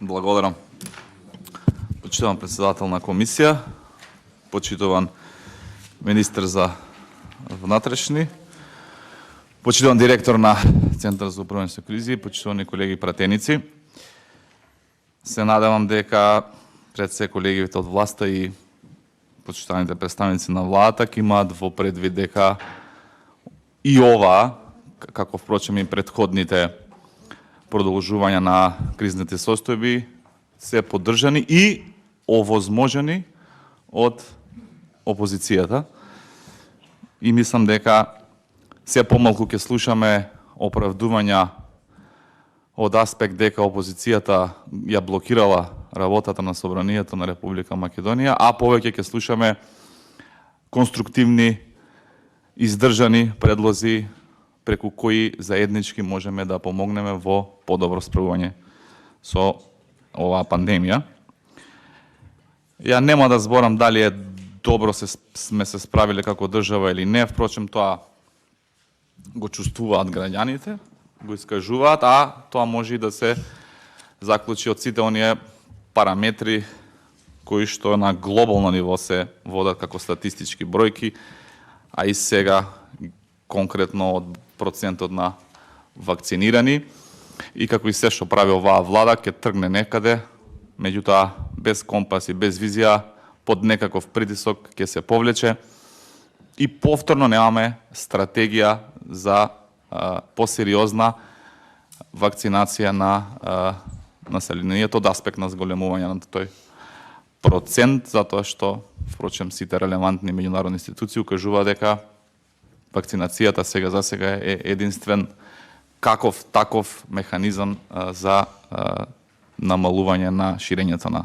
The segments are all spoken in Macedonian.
Благодарам. Почитуван председател на комисија, почитуван министр за внатрешни, почитуван директор на Центар за управување со кризи, почитувани колеги пратеници. Се надевам дека пред се колегите од власта и почитуваните представници на владата ќе имаат во предвид дека и ова, како впрочем и предходните продолжувања на кризните состојби, се поддржани и овозможени од опозицијата. И мислам дека се помалку ќе слушаме оправдувања од аспект дека опозицијата ја блокирала работата на Собранието на Република Македонија, а повеќе ќе слушаме конструктивни, издржани предлози преку кои заеднички можеме да помогнеме во подобро справување со оваа пандемија. Ја нема да зборам дали е добро сме се справиле како држава или не, впрочем тоа го чувствуваат граѓаните, го искажуваат, а тоа може и да се заклучи од сите оние параметри кои што на глобално ниво се водат како статистички бројки, а и сега конкретно од процентот на вакцинирани и како и се што прави оваа влада ќе тргне некаде, меѓутоа без компас и без визија, под некаков притисок ќе се повлече и повторно немаме стратегија за посериозна вакцинација на населението од аспект на зголемување на тој процент, затоа што, впрочем, сите релевантни меѓународни институции укажуваат дека вакцинацијата сега за сега е единствен каков таков механизам за намалување на ширењето на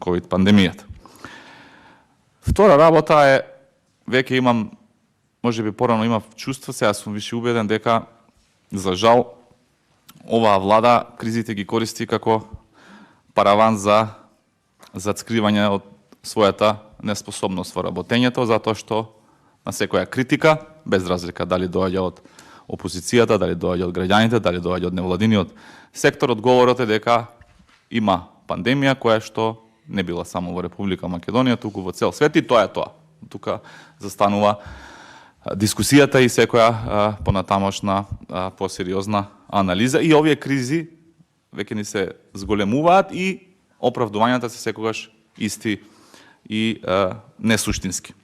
ковид пандемијата. Втора работа е, веќе имам, можеби порано имав чувство, сега сум више убеден дека за жал оваа влада кризите ги користи како параван за зацкривање од својата неспособност во работењето, затоа што на секоја критика, без разлика дали доаѓа од опозицијата, дали доаѓа од граѓаните, дали доаѓа од невладиниот сектор, одговорот е дека има пандемија која што не била само во Република Македонија, туку во цел свет, и тоа е тоа. Тука застанува дискусијата и секоја понатамошна посериозна анализа, и овие кризи веќе ни се зголемуваат и оправдувањата се секогаш исти и несуштински.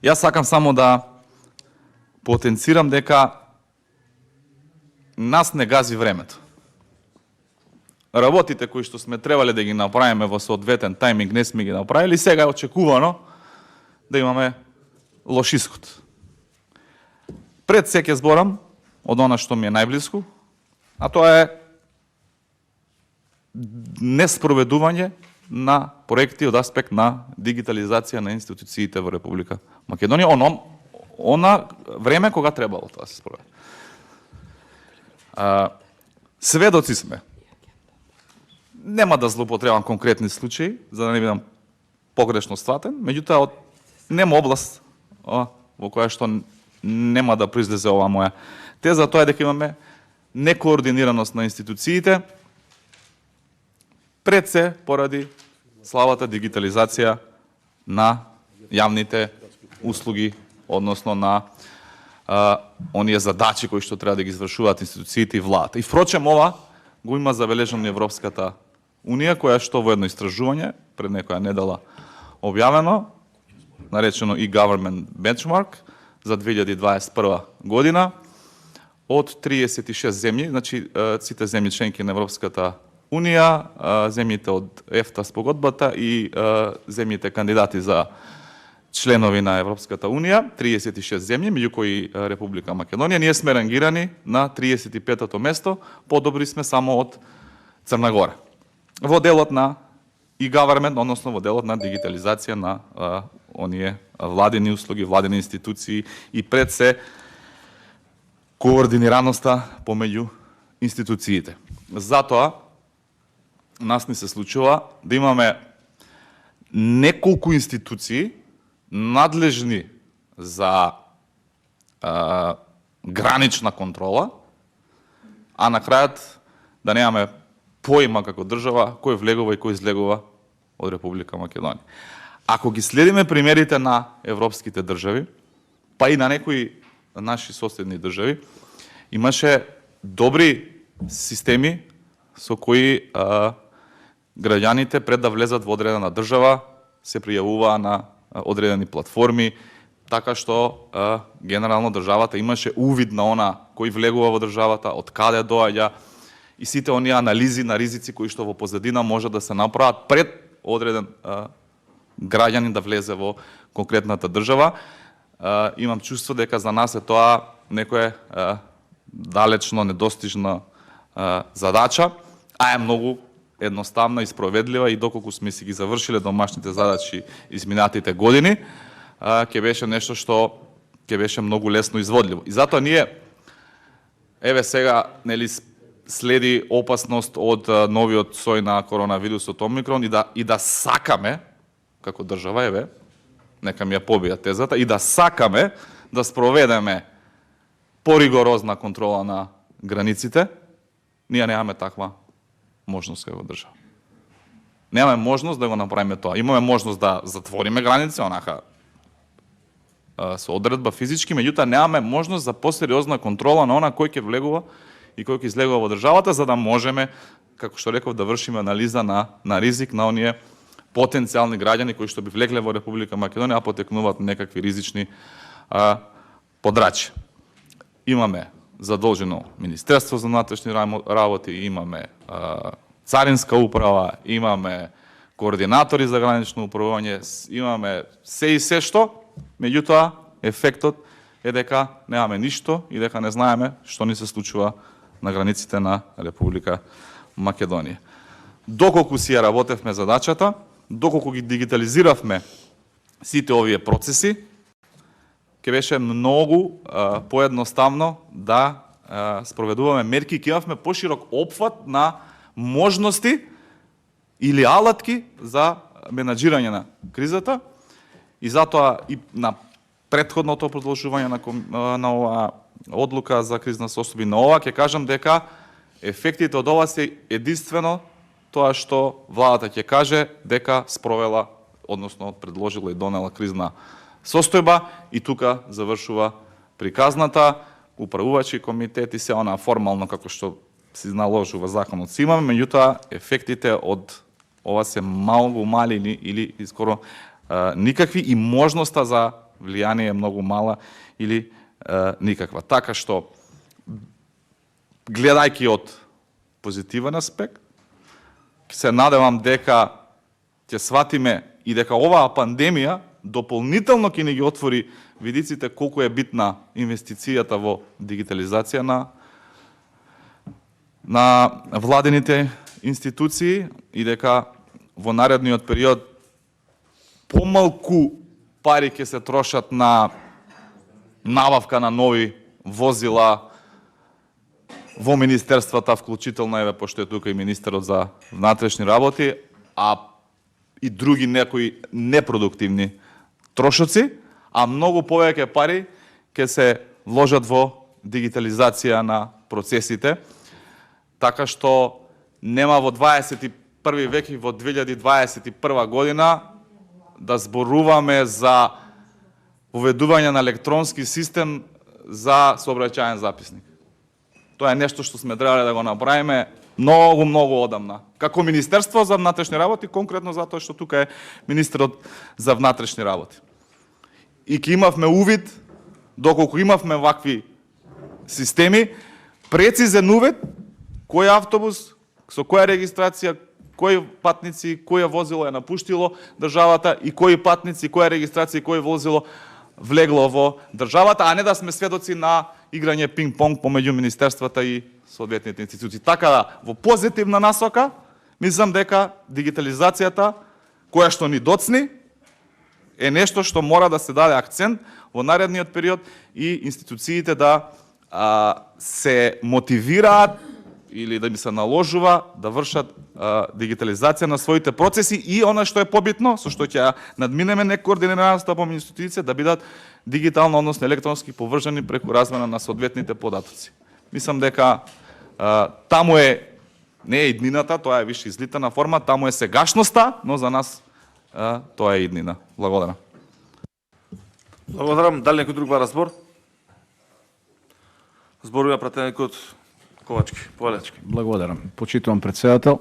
Јас сакам само да потенцирам дека нас не гази времето. Работите кои што сме требале да ги направиме во соодветен тајминг не сме ги направили, сега е очекувано да имаме лош исход. Пред се ќе зборам од она што ми е најблиску, а тоа е неспроведување на проекти од аспект на дигитализација на институциите во Република Македонија, она време кога требало тоа се спроведе. Сведоци сме. Нема да злоупотребам конкретни случаи, за да не бидам погрешно сватен, меѓутоа од нема област во која што нема да произлезе оваа моја теза, тоа е дека имаме некоординираност на институциите, пред се поради слабата дигитализација на јавните услуги, односно на оние задачи кои што треба да ги извршуваат институциите и владата. И впрочем ова го има забележано Европската Унија, која што во едно истражување пред некоја недела објавено, наречено e-Government Benchmark за 2021 година, од 36 земји, значи сите земји членки на Европската Унија, земјите од ЕФТА спогодбата и земјите кандидати за членови на Европската Унија, 36 земји, меѓу кои Република Македонија, ние сме рангирани на 35-то место, подобри сме само од Црна Гора. Во делот на e-Government, односно во делот на дигитализација на оние владени услуги, владени институции и пред се координираноста помеѓу институциите. Затоа нас ни се случува да имаме неколку институции надлежни за гранична контрола, а на крајот да немаме поима како држава кој влегува и кој излегува од Република Македонија. Ако ги следиме примерите на европските држави, па и на некои наши соседни држави, имаше добри системи со кои граѓаните пред да влезат во одредена држава се пријавуваа на одредени платформи, така што генерално државата имаше увид на она кој влегува во државата, од каде доаѓа и сите оние анализи на ризици кои што во позадина може да се направат пред одреден граѓанин да влезе во конкретната држава. Имам чувство дека за нас е тоа некоја далечно недостижна задача, а е многу едноставна и справедлива и доколку сме си ги завршиле домашните задачи изминатите години, ќе беше нешто што ќе беше многу лесно изводливо. И затоа ние еве сега нели следи опасност од новиот сој на коронавирусот Омикрон и да сакаме како држава, еве, нека ми ја побија тезата, и да сакаме да спроведеме поригорозна контрола на границите, ние немаме таква можност како држава. Немаме можност да го направиме тоа. Имаме можност да затвориме граници, онака со одредба физички, меѓутоа немаме можност за посериозна контрола на она кој ќе влегува и кој ќе излегува во државата, за да можеме, како што реков, да вршиме анализа на ризик на оние потенцијални граѓани кои што би влегле во Република Македонија, а потекнуваат некакви ризични подрачи. Имаме задолжено Министерство за внатрешни работи, имаме Царинска управа, имаме координатори за гранично управување, имаме се и се што, меѓутоа ефектот е дека немаме ништо и дека не знаеме што ни се случува на границите на Република Македонија. Доколку си ја работевме задачата, доколку ги дигитализиравме сите овие процеси, ќе беше многу поедноставно да спроведуваме мерки, ќе имавме поширок опфат на можности или алатки за менаџирање на кризата и затоа и на претходното продолжување на оваа одлука за кризна состојба на ова ќе кажам дека ефектите од ова се единствено тоа што владата ќе каже дека спровела, односно предложила и донела кризна состојба и тука завршува приказната, управувачи комитети се она формално како што се наложува законот си имаме, меѓутоа ефектите од ова се малку мали или скоро никакви и можноста за влијание е многу мала или никаква. Така што гледајќи од позитивен аспект, се надевам дека ќе сватиме и дека оваа пандемија дополнително ќе ни ги отвори видиците колку е битна инвестицијата во дигитализација на владените институции и дека во наредниот период помалку пари ќе се трошат на набавка на нови возила во министерствата, вклучително еве пошто е тука и министерот за внатрешни работи, а и други некои непродуктивни трошоци, а многу повеќе пари ќе се вложат во дигитализација на процесите, така што нема во 21 век и во 2021 година да зборуваме за воведување на електронски систем за сообраќајен записник. Тоа е нешто што сме требале да го направиме многу одамна. Како Министерство за внатрешни работи, конкретно затоа што тука е министерот за внатрешни работи. И ќе имавме увид, доколку имавме вакви системи, прецизен увид кој автобус, со која регистрација, кои патници, кој возило е напуштило државата и кои патници, која регистрација и кој возило влегло во државата, а не да сме сведоци на играње пинг-понг помеѓу министерствата и соодветните институции. Така да, во позитивна насока, мислам дека дигитализацијата, која што ни доцни, е нешто што мора да се даде акцент во наредниот период и институциите да се мотивираат или да ми се наложува да вршат дигитализација на своите процеси и она што е побитно, со што ќе надминеме некоординираноста помеѓу институциите, да бидат дигитално, односно електронски поврзани преку размена на соодветните податоци. Мислам дека таму е не е иднината, тоа е више излитана форма, таму е сегашноста, но за нас тоа е иднина. Благодарам. Благодарам. Дали некој друг бара збор? Зборува пратеникот Ковачки, Повалечки. Благодарам. Почитувам председател.